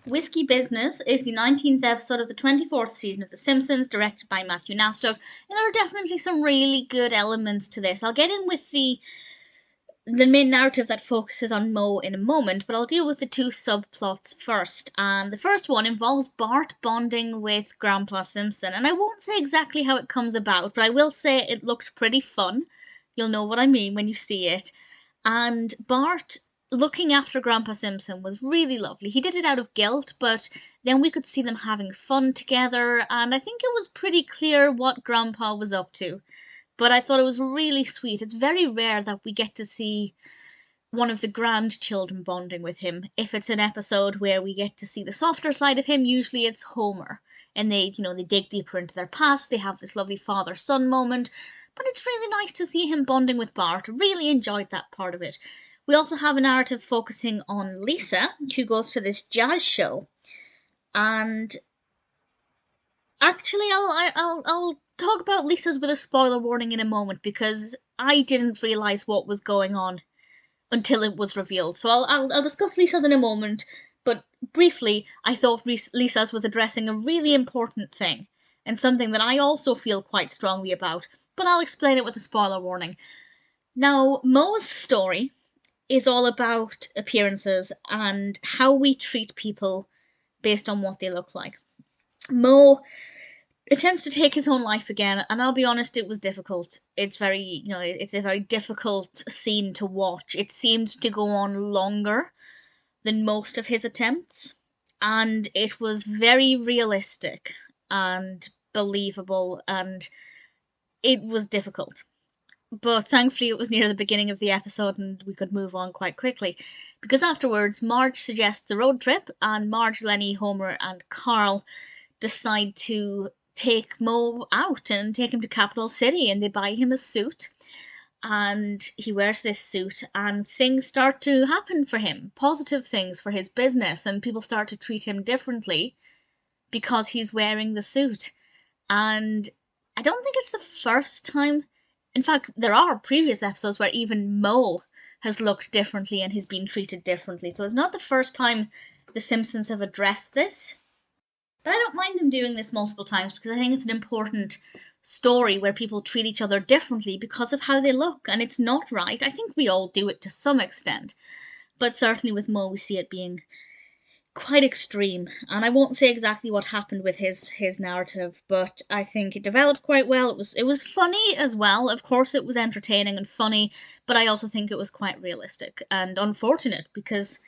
Whiskey Business is the 19th episode of the 24th season of The Simpsons, directed by Matthew Nastuk, and there are definitely some really good elements to this. I'll get in with the main narrative that focuses on Moe in a moment, but I'll deal with the two subplots first. And the first one involves Bart bonding with Grandpa Simpson, and I won't say exactly how it comes about, but I will say it looked pretty fun. You'll know what I mean when you see it. And Bart looking after Grandpa Simpson was really lovely. He did it out of guilt, but then we could see them having fun together, and I think it was pretty clear what Grandpa was up to. But I thought it was really sweet. It's very rare that we get to see one of the grandchildren bonding with him. If it's an episode where we get to see the softer side of him, usually it's Homer. And they dig deeper into their past, they have this lovely father-son moment. But it's really nice to see him bonding with Bart. Really enjoyed that part of it. We also have a narrative focusing on Lisa, who goes to this jazz show. And actually, I'll talk about Lisa's with a spoiler warning in a moment, because I didn't realise what was going on until it was revealed. So I'll discuss Lisa's in a moment, but briefly, I thought Lisa's was addressing a really important thing, and something that I also feel quite strongly about, but I'll explain it with a spoiler warning. Now, Moe's story is all about appearances and how we treat people based on what they look like. Moe attempts to take his own life again, and I'll be honest, it was difficult. It's it's a very difficult scene to watch. It seemed to go on longer than most of his attempts, and it was very realistic and believable, and it was difficult. But thankfully it was near the beginning of the episode and we could move on quite quickly, because afterwards Marge suggests a road trip, and Marge, Lenny, Homer and Carl decide to take Moe out and take him to Capital City, and they buy him a suit, and he wears this suit, and things start to happen for him, positive things for his business, and people start to treat him differently because he's wearing the suit. And I don't think it's the first time. In fact, there are previous episodes where even Moe has looked differently and he's been treated differently, so it's not the first time the Simpsons have addressed this. But I don't mind them doing this multiple times, because I think it's an important story where people treat each other differently because of how they look, and it's not right. I think we all do it to some extent, but certainly with Moe we see it being quite extreme. And I won't say exactly what happened with his narrative, but I think it developed quite well. It was funny as well. Of course it was entertaining and funny, but I also think it was quite realistic and unfortunate, because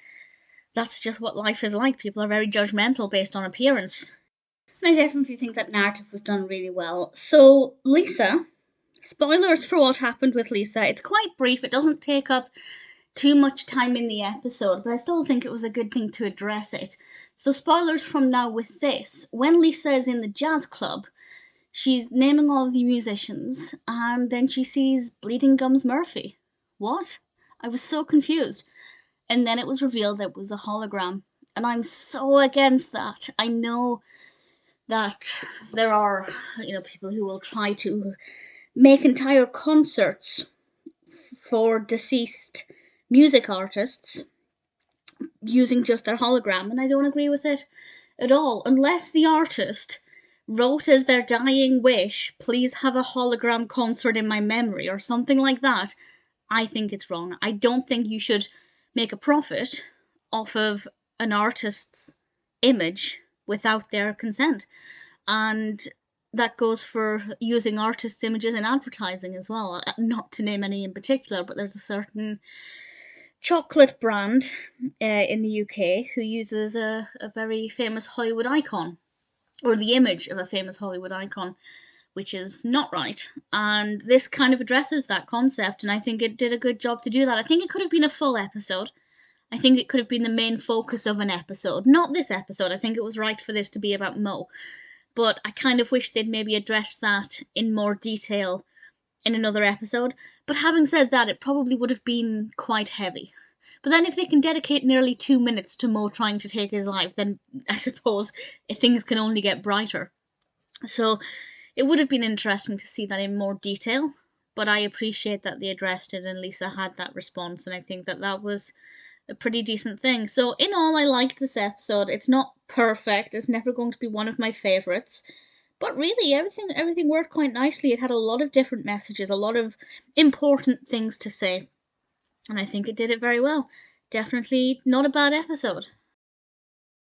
that's just what life is like. People are very judgmental based on appearance. And I definitely think that narrative was done really well. So, Lisa, spoilers for what happened with Lisa. It's quite brief, it doesn't take up too much time in the episode, but I still think it was a good thing to address it. So, spoilers from now with this. When Lisa is in the jazz club, she's naming all of the musicians, and then she sees Bleeding Gums Murphy. What? I was so confused. And then it was revealed that it was a hologram. And I'm so against that. I know that there are, people who will try to make entire concerts for deceased music artists using just their hologram, and I don't agree with it at all. Unless the artist wrote as their dying wish, please have a hologram concert in my memory, or something like that, I think it's wrong. I don't think you should make a profit off of an artist's image without their consent. And that goes for using artists' images in advertising as well. Not to name any in particular, but there's a certain chocolate brand in the UK who uses a very famous Hollywood icon, or the image of a famous Hollywood icon, which is not right. And this kind of addresses that concept, and I think it did a good job to do that. I think it could have been a full episode. I think it could have been the main focus of an episode. Not this episode. I think it was right for this to be about Moe. But I kind of wish they'd maybe addressed that in more detail in another episode. But having said that, it probably would have been quite heavy. But then if they can dedicate nearly 2 minutes to Moe trying to take his life, then I suppose things can only get brighter. So it would have been interesting to see that in more detail, but I appreciate that they addressed it and Lisa had that response, and I think that that was a pretty decent thing. So in all, I liked this episode. It's not perfect. It's never going to be one of my favorites. But really, everything worked quite nicely. It had a lot of different messages, a lot of important things to say. And I think it did it very well. Definitely not a bad episode.